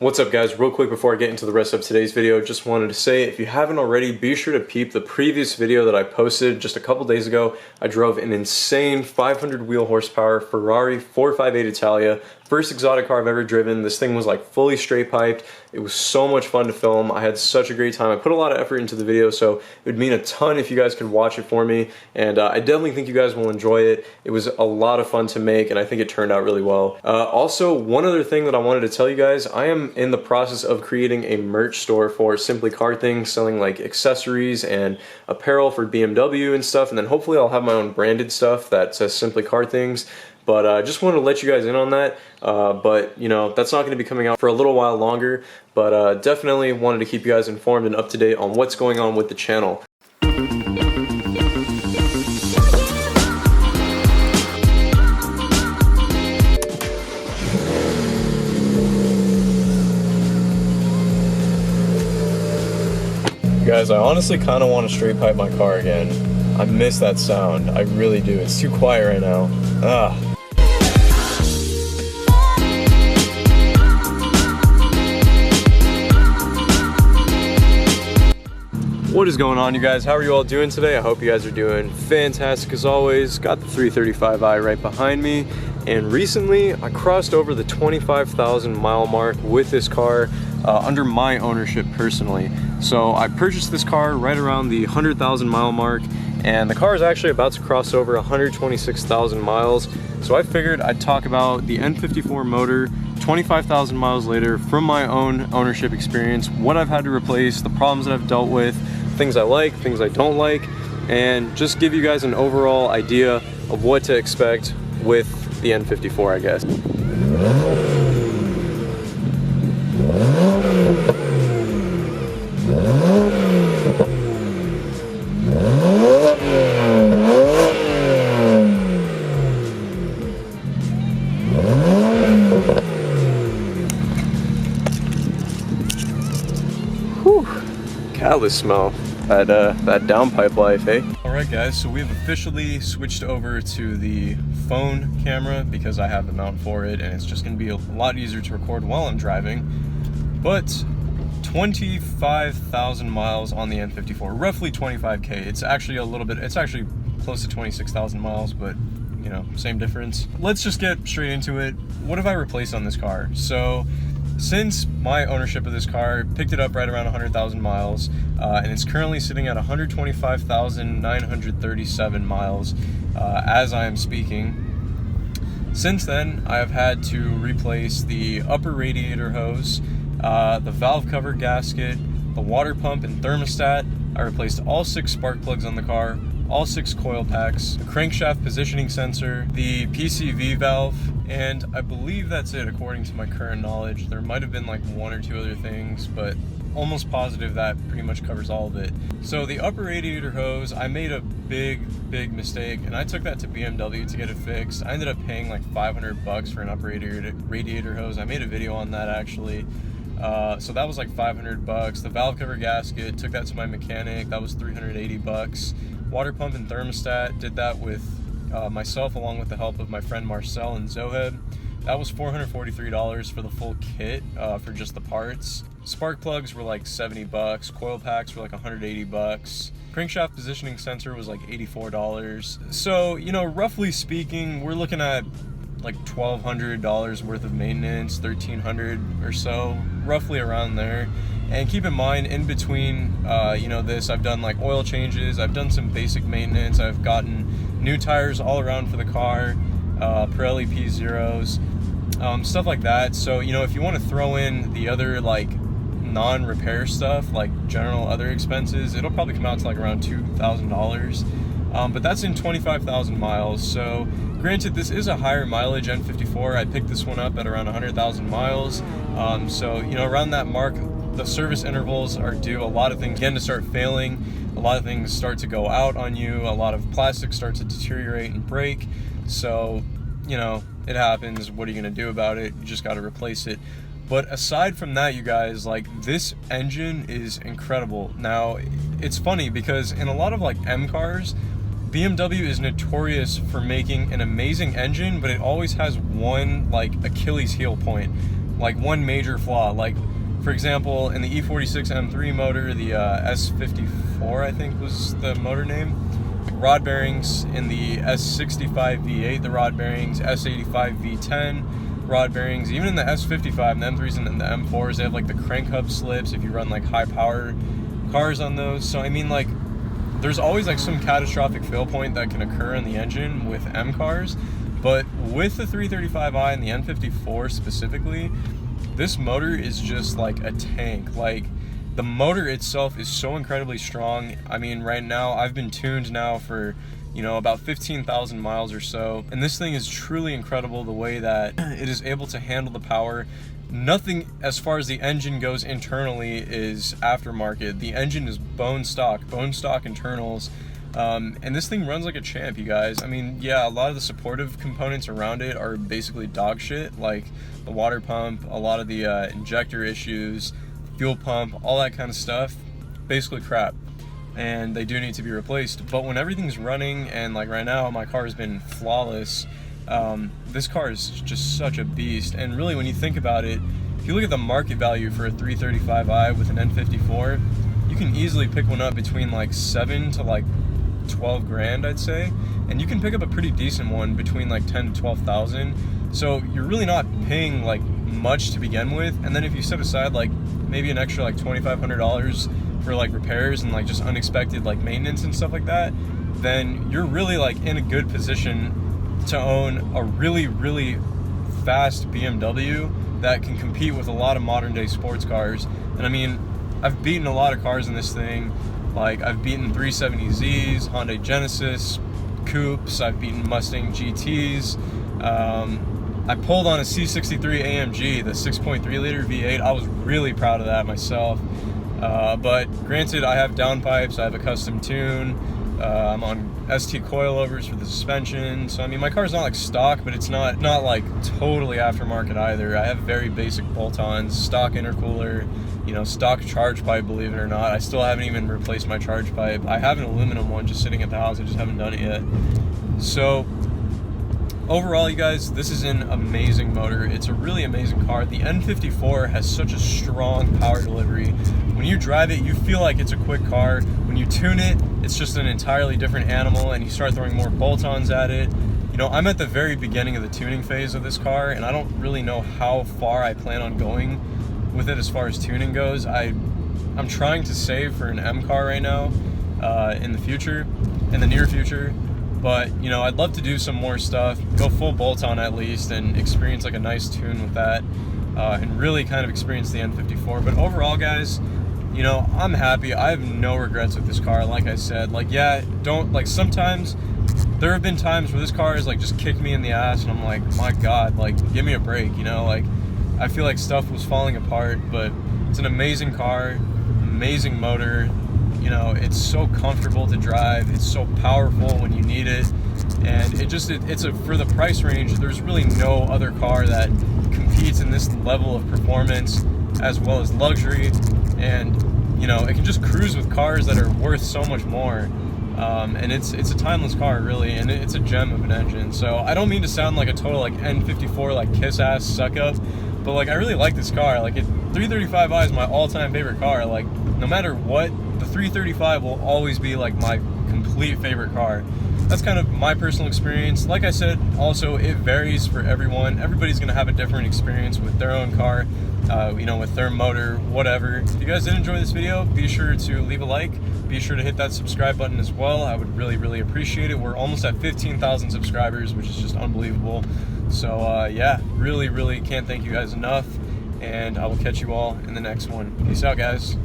What's up guys, real quick before I get into the rest of today's video, just wanted to say if you haven't already, be sure to peep the previous video that I posted just a couple days ago. I drove an insane 500 wheel horsepower Ferrari 458 Italia, first exotic car I've ever driven. This thing was like fully straight piped. It was so much fun to film. I had such a great time. I put a lot of effort into the video, so it would mean a ton if you guys could watch it for me, and I definitely think you guys will enjoy it. It was a lot of fun to make, and I think it turned out really well. Also, one other thing that I wanted to tell you guys, I am in the process of creating a merch store for Simply Car Things, selling like accessories and apparel for BMW and stuff, and then hopefully I'll have my own branded stuff that says Simply Car Things. But I just wanted to let you guys in on that, but you know, that's not going to be coming out for a little while longer, but definitely wanted to keep you guys informed and up to date on what's going on with the channel. Guys, I honestly kind of want to straight pipe my car again. I miss that sound, I really do. It's too quiet right now. What is going on, you guys? How are you all doing today? I hope you guys are doing fantastic as always. Got the 335i right behind me, and recently I crossed over the 25,000 mile mark with this car under my ownership personally. So I purchased this car right around the 100,000 mile mark, and the car is actually about to cross over 126,000 miles. So I figured I'd talk about the N54 motor 25,000 miles later from my own ownership experience, what I've had to replace, the problems that I've dealt with, things I like, things I don't like, and just give you guys an overall idea of what to expect with the N54, I guess. Catalyst smell, that downpipe life, eh? Alright guys, so we have officially switched over to the phone camera because I have the mount for it, and it's just going to be a lot easier to record while I'm driving. But 25,000 miles on the N54, roughly 25k. It's actually a little bit, it's actually close to 26,000 miles, but you know, same difference. Let's just get straight into it. What have I replaced on this car? So since my ownership of this car, picked it up right around 100,000 miles, and it's currently sitting at 125,937 miles as I am speaking. Since then, I have had to replace the upper radiator hose, the valve cover gasket, the water pump and thermostat. I replaced all 6 spark plugs on the car, all 6 coil packs, the crankshaft positioning sensor, the PCV valve, and I believe that's it according to my current knowledge. There might have been like 1 or 2 other things, but almost positive that pretty much covers all of it. So the upper radiator hose, I made a big mistake, and I took that to BMW to get it fixed. I ended up paying like 500 bucks for an upper radiator hose. I made a video on that actually. So that was like 500 bucks. The valve cover gasket, took that to my mechanic. That was 380 bucks. Water pump and thermostat, did that with myself along with the help of my friend Marcel and Zohed. That was $443 for the full kit for just the parts. Spark plugs were like 70 bucks. Coil packs were like 180 bucks. Crankshaft positioning sensor was like $84. So, you know, roughly speaking, we're looking at like $1,200 worth of maintenance, $1,300 or so, roughly around there. And keep in mind, in between, you know, this, I've done like oil changes, I've done some basic maintenance, I've gotten new tires all around for the car, Pirelli P0s, stuff like that. So, you know, if you want to throw in the other like non-repair stuff, like general other expenses, it'll probably come out to like around $2,000. But that's in 25,000 miles. So granted, this is a higher mileage N54. I picked this one up at around 100,000 miles. So, you know, around that mark, the service intervals are due. A lot of things begin to start failing. A lot of things start to go out on you. A lot of plastic starts to deteriorate and break. So, you know, it happens. What are you going to do about it? You just got to replace it. But aside from that, you guys, like, this engine is incredible. Now, it's funny because in a lot of like M cars, BMW is notorious for making an amazing engine, but it always has one like Achilles heel point. like one major flaw. Like, for example, in the E46 M3 motor, the S54 I think was the motor name, rod bearings in the S65 V8, the rod bearings, S85 V10 rod bearings, even in the S55 and the M3s and the M4s, they have like the crank hub slips if you run like high power cars on those. So I mean, like, there's always like some catastrophic fail point that can occur in the engine with M cars, but with the 335i and the N54 specifically, this motor is just like a tank. Like, the motor itself is so incredibly strong. I mean, right now I've been tuned now for, you know, about 15,000 miles or so, and this thing is truly incredible the way that it is able to handle the power. Nothing as far as the engine goes internally is aftermarket. The engine is bone stock internals, and this thing runs like a champ, you guys. I mean, yeah, a lot of the supportive components around it are basically dog shit, like the water pump, a lot of the injector issues, fuel pump, all that kind of stuff, basically crap, and they do need to be replaced. But when everything's running, and like right now my car has been flawless, this car is just such a beast. And really, when you think about it, if you look at the market value for a 335i with an N54, you can easily pick one up between like 7 to like 12 grand, I'd say, and you can pick up a pretty decent one between like 10 to 12,000. So you're really not paying like much to begin with, and then if you set aside like maybe an extra like $2,500 for like repairs and like just unexpected like maintenance and stuff like that, then you're really like in a good position to own a really fast BMW that can compete with a lot of modern day sports cars. And I mean, I've beaten a lot of cars in this thing. Like, I've beaten 370Zs, Hyundai Genesis, Coupes, I've beaten Mustang GTs. I pulled on a C63 AMG, the 6.3 liter V8. I was really proud of that myself. But granted, I have downpipes, I have a custom tune, I'm on ST coilovers for the suspension. So I mean, my car's not like stock, but it's not like totally aftermarket either. I have very basic bolt-ons, stock intercooler, you know, stock charge pipe, believe it or not. I still haven't even replaced my charge pipe. I have an aluminum one just sitting at the house, I just haven't done it yet. So overall, you guys, this is an amazing motor. It's a really amazing car. The N54 has such a strong power delivery. When you drive it, you feel like it's a quick car. When you tune it, it's just an entirely different animal, and you start throwing more bolt-ons at it. You know, I'm at the very beginning of the tuning phase of this car, and I don't really know how far I plan on going with it as far as tuning goes. I'm trying to save for an M car right now, in the near future. But, you know, I'd love to do some more stuff, go full bolt-on at least, and experience like a nice tune with that, and really kind of experience the N54. But overall, guys, you know, I'm happy. I have no regrets with this car. Like I said, like, yeah, sometimes there have been times where this car has like just kicked me in the ass, and I'm like, my God, like, give me a break, you know? Like, I feel like stuff was falling apart, but it's an amazing car, amazing motor. You know, it's so comfortable to drive, it's so powerful when you need it, and for the price range, there's really no other car that competes in this level of performance as well as luxury. And you know, it can just cruise with cars that are worth so much more, and it's a timeless car, really, and it's a gem of an engine. So I don't mean to sound like a total like N54 like kiss ass suck up, but like, I really like this car. Like, 335i is my all-time favorite car. Like, no matter what, the 335 will always be like my complete favorite car. That's kind of my personal experience. Like I said, also, it varies for everyone. Everybody's gonna have a different experience with their own car, you know, with their motor, whatever. If you guys did enjoy this video, be sure to leave a like. Be sure to hit that subscribe button as well. I would really appreciate it. We're almost at 15,000 subscribers, which is just unbelievable. So yeah, really can't thank you guys enough, and I will catch you all in the next one. Peace out, guys.